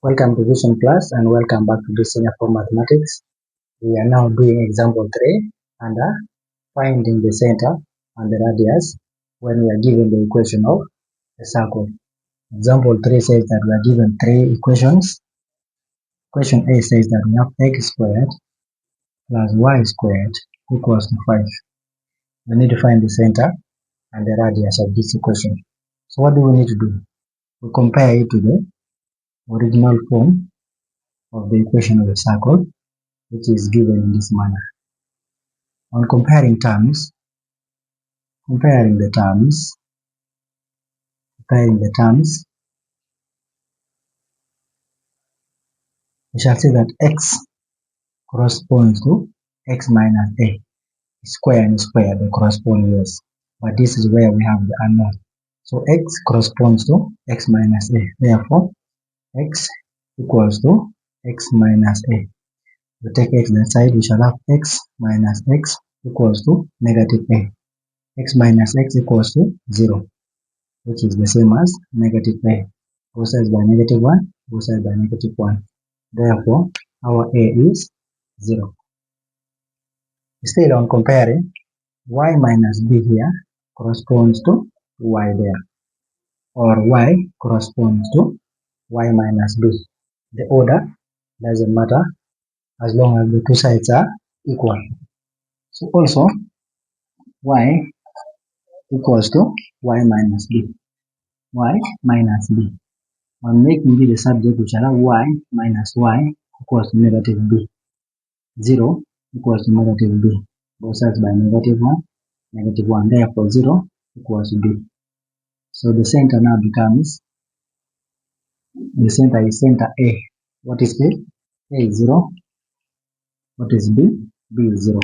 Welcome to Vision Class and welcome back to the Senior for Mathematics. We are now doing example 3 under finding the center and the radius when we are given the equation of a circle. Example 3 says that we are given three equations. Equation A says that we have x squared plus y squared equals to 5. We need to find the center and the radius of this equation. So what do we need to do? We compare it to the original form of the equation of a circle, which is given in this manner. On comparing the terms, we shall see that x corresponds to x minus a. Square and square, they correspond, yes. But this is where we have the unknown. So x corresponds to x minus a. Therefore, x equals to x minus a. We take x that side, we shall have x minus x equals to negative a. X minus x equals to 0, which is the same as negative a. Both sides by negative 1, both sides by negative 1. Therefore, our a is 0. Still on comparing, y minus b here corresponds to y there, or y corresponds to y minus b. The order doesn't matter as long as the two sides are equal. So also, y equals to y minus b. Y minus b. On making b the subject, we shall have y minus y equals to negative b. 0 equals to negative b. Both sides by negative 1, negative 1. Therefore, 0 equals to b. So the center now becomes, the center is center A. What is A? A is 0. What is B? B is 0.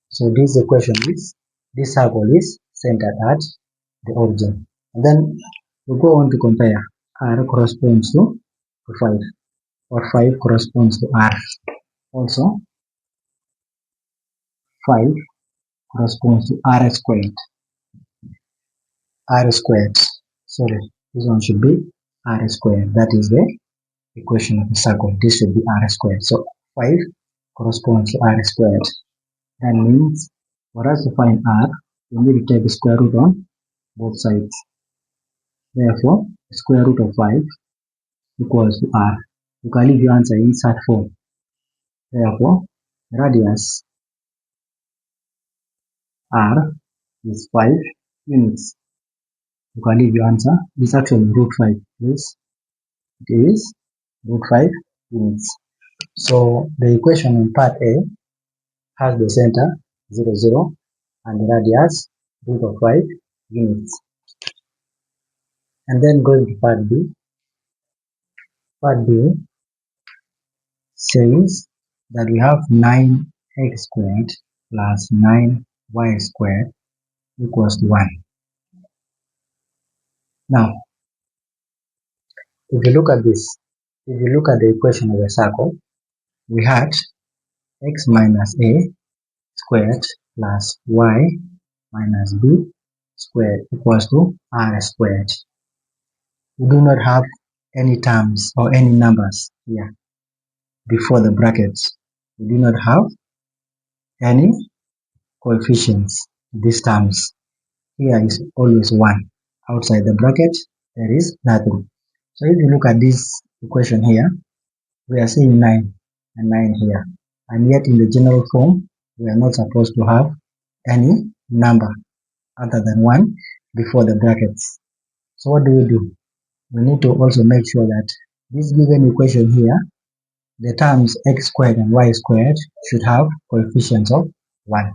So this equation is, this circle is centered at the origin. And then we go on to compare. R corresponds to 5, or 5 corresponds to R. Also, 5 corresponds to R squared. R squared. Sorry, this one should be R squared. That is the equation of the circle. This should be R squared. So 5 corresponds to R squared. That means for us to find R, we need to take the square root on both sides. Therefore, the square root of 5 equals to R. You can leave your answer in such form. Therefore, radius R is 5 units. You can leave your answer. It's actually root 5. Yes, it is root 5 units. So the equation in part A has the center 0, 0 and the radius root of 5 units. And then going to part B. Part B says that we have 9x squared plus 9y squared equals to 1. Now, if you look at this, if you look at the equation of a circle, we had x minus a squared plus y minus b squared equals to r squared. We do not have any terms or any numbers here before the brackets. We do not have any coefficients. These terms here is always 1. Outside the bracket, there is nothing. So if you look at this equation here, we are seeing 9 and 9 here. And yet in the general form, we are not supposed to have any number other than 1 before the brackets. So what do? We need to also make sure that this given equation here, the terms x squared and y squared should have coefficients of 1.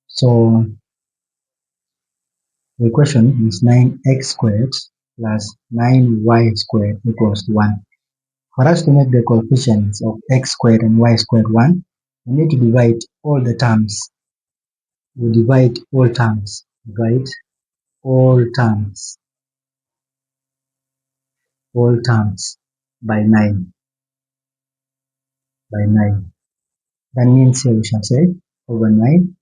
So the equation is 9x squared plus 9y squared equals to 1. For us to make the coefficients of x squared and y squared 1, we need to divide all the terms. We divide all terms. Divide all terms. All terms by 9. By 9. That means here we shall say over 9,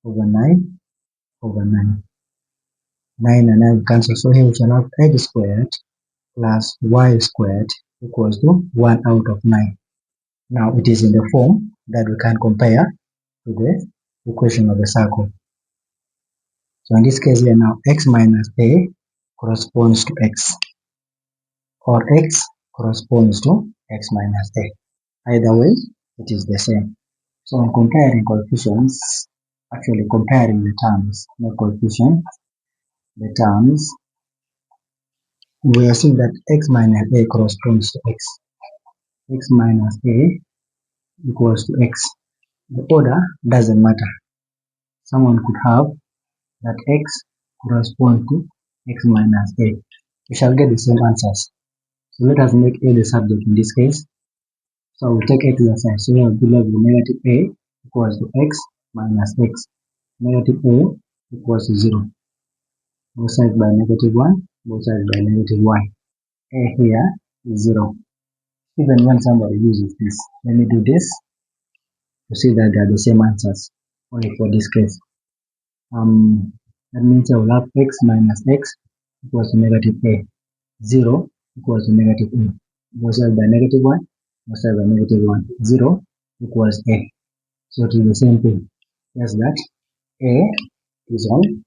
over 9, over 9. 9 and 9 cancel. So here we shall have x squared plus y squared equals to 1 out of 9. Now it is in the form that we can compare to the equation of the circle. So in this case here now, x minus a corresponds to x, or x corresponds to x minus a. Either way, it is the same. So when comparing coefficients, actually comparing the terms, not coefficients, the terms, we are seeing that x minus a corresponds to x. X minus a equals to x. The order doesn't matter. Someone could have that x corresponds to x minus a. We shall get the same answers. So let us make a the subject in this case. So we'll take a to the side. So we have below negative a equals to x minus x. Negative a equals to 0. Both sides by negative 1, both sides by negative 1. A here is 0. Even when somebody uses this, let me do this to see that they are the same answers, only for this case. That means I will have x minus x equals to negative a. 0 equals to negative a. Both sides by negative 1, both sides by negative 1. 0 equals a. So it is the same thing. Yes, that a is on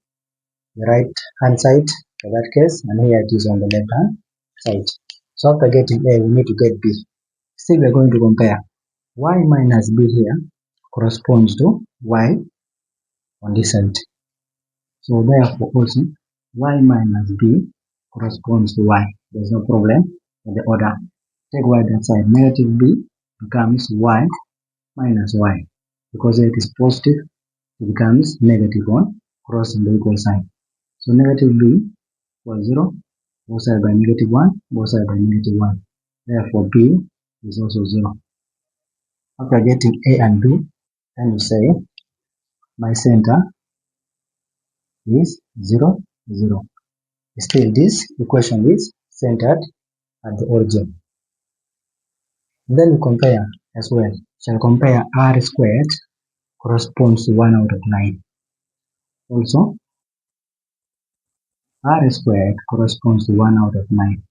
the right hand side for that case, and here it is on the left hand side. So after getting a, we need to get b. Still we are going to compare. Y minus b here corresponds to y on this side. So therefore also y minus b corresponds to y. There's no problem with the order. Take y that side. Negative b becomes y minus y. Because it is positive, it becomes negative 1 crossing the equal sign. So negative b equals 0, both sides by negative 1, both sides by negative 1. Therefore b is also 0. After getting a and b, then we say my center is 0, 0. Still this equation is centered at the origin. Then we compare as well. Shall compare r squared corresponds to 1 out of 9. Also, r squared corresponds to 1 out of 9.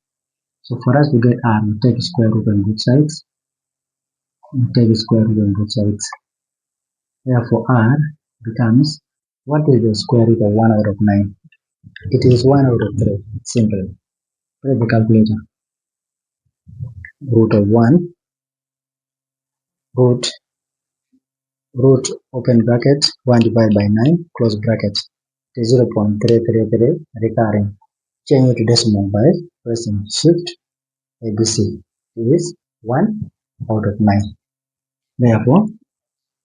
So for us to get r, we take square root on both sides. We take square root on both sides. Therefore, r becomes, what is the square root of 1 out of 9? It is 1 out of 3. Simple. Put the calculator. Root of 1, root open bracket 1 divided by 9 close bracket. It is 0.333 recurring. Change it to decimal by pressing shift ABC. It is 1 out of 9. Therefore,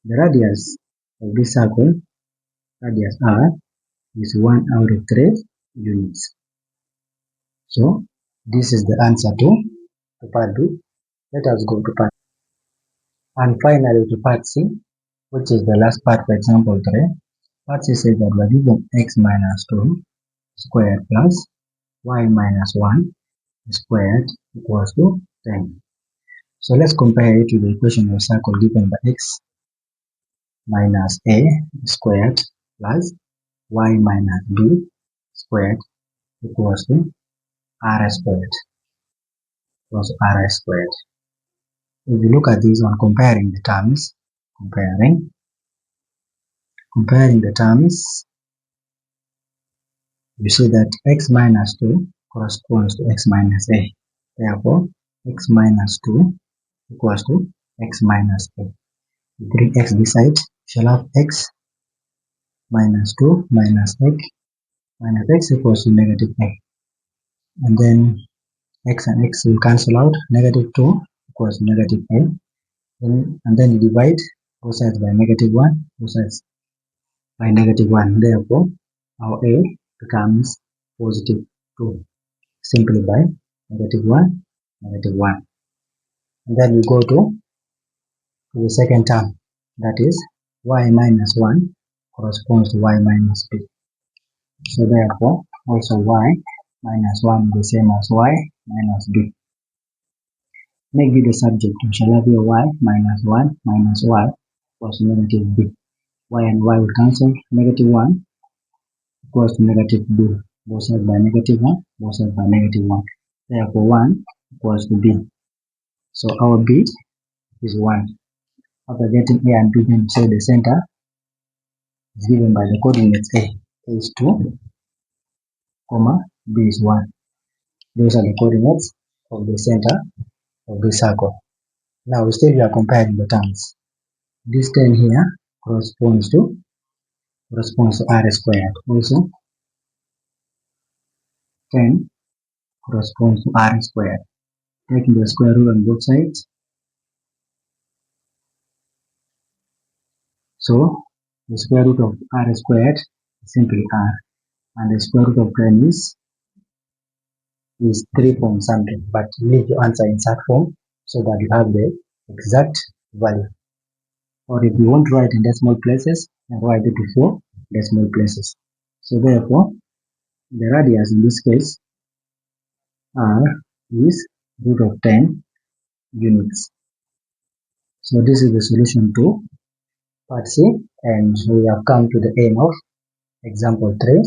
the radius of this circle, radius r, is 1 out of 3 units. So this is the answer to part B. Let us go to part C. And finally to part C, which is the last part for example 3. Part C says that we are given x minus 2 squared plus y minus 1 squared equals to 10. So let's compare it to the equation of circle given by x minus a squared plus y minus b squared equals to r squared. Equals r squared. If you look at this one, comparing the terms, comparing the terms, you see that x minus 2 corresponds to x minus a. Therefore, x minus 2 equals to x minus a. You bring x this side, shall have x minus 2 minus x equals to negative a. And then x and x will cancel out. Negative 2 equals to negative a. And then you divide both sides by negative 1, both sides by negative 1. Therefore, our a becomes positive 2 simply by negative 1, negative 1. And then we go to the second term, that is y minus 1 corresponds to y minus b. So therefore, also y minus 1 is the same as y minus b. Make b the subject. We shall have here y minus 1 minus y equals to negative b. Y and y will cancel. Negative 1 equals to negative b. Both sides by negative 1, both sides by negative 1. Therefore, 1 equals to b. So our B is 1. After getting A and B, then say the center is given by the coordinates A is 2, comma, B is 1. Those are the coordinates of the center of the circle. Now still we are comparing the terms. This 10 here corresponds to r squared. Also 10 corresponds to r squared. Taking the square root on both sides. So the square root of r squared is simply r, and the square root of 10 is 3 point something, but leave your answer in that form so that you have the exact value. Or if you want to write in decimal places, then write it to 4 decimal places. So therefore, the radius in this case r is root of 10 units. So this is the solution to part C, and we have come to the end of example 3.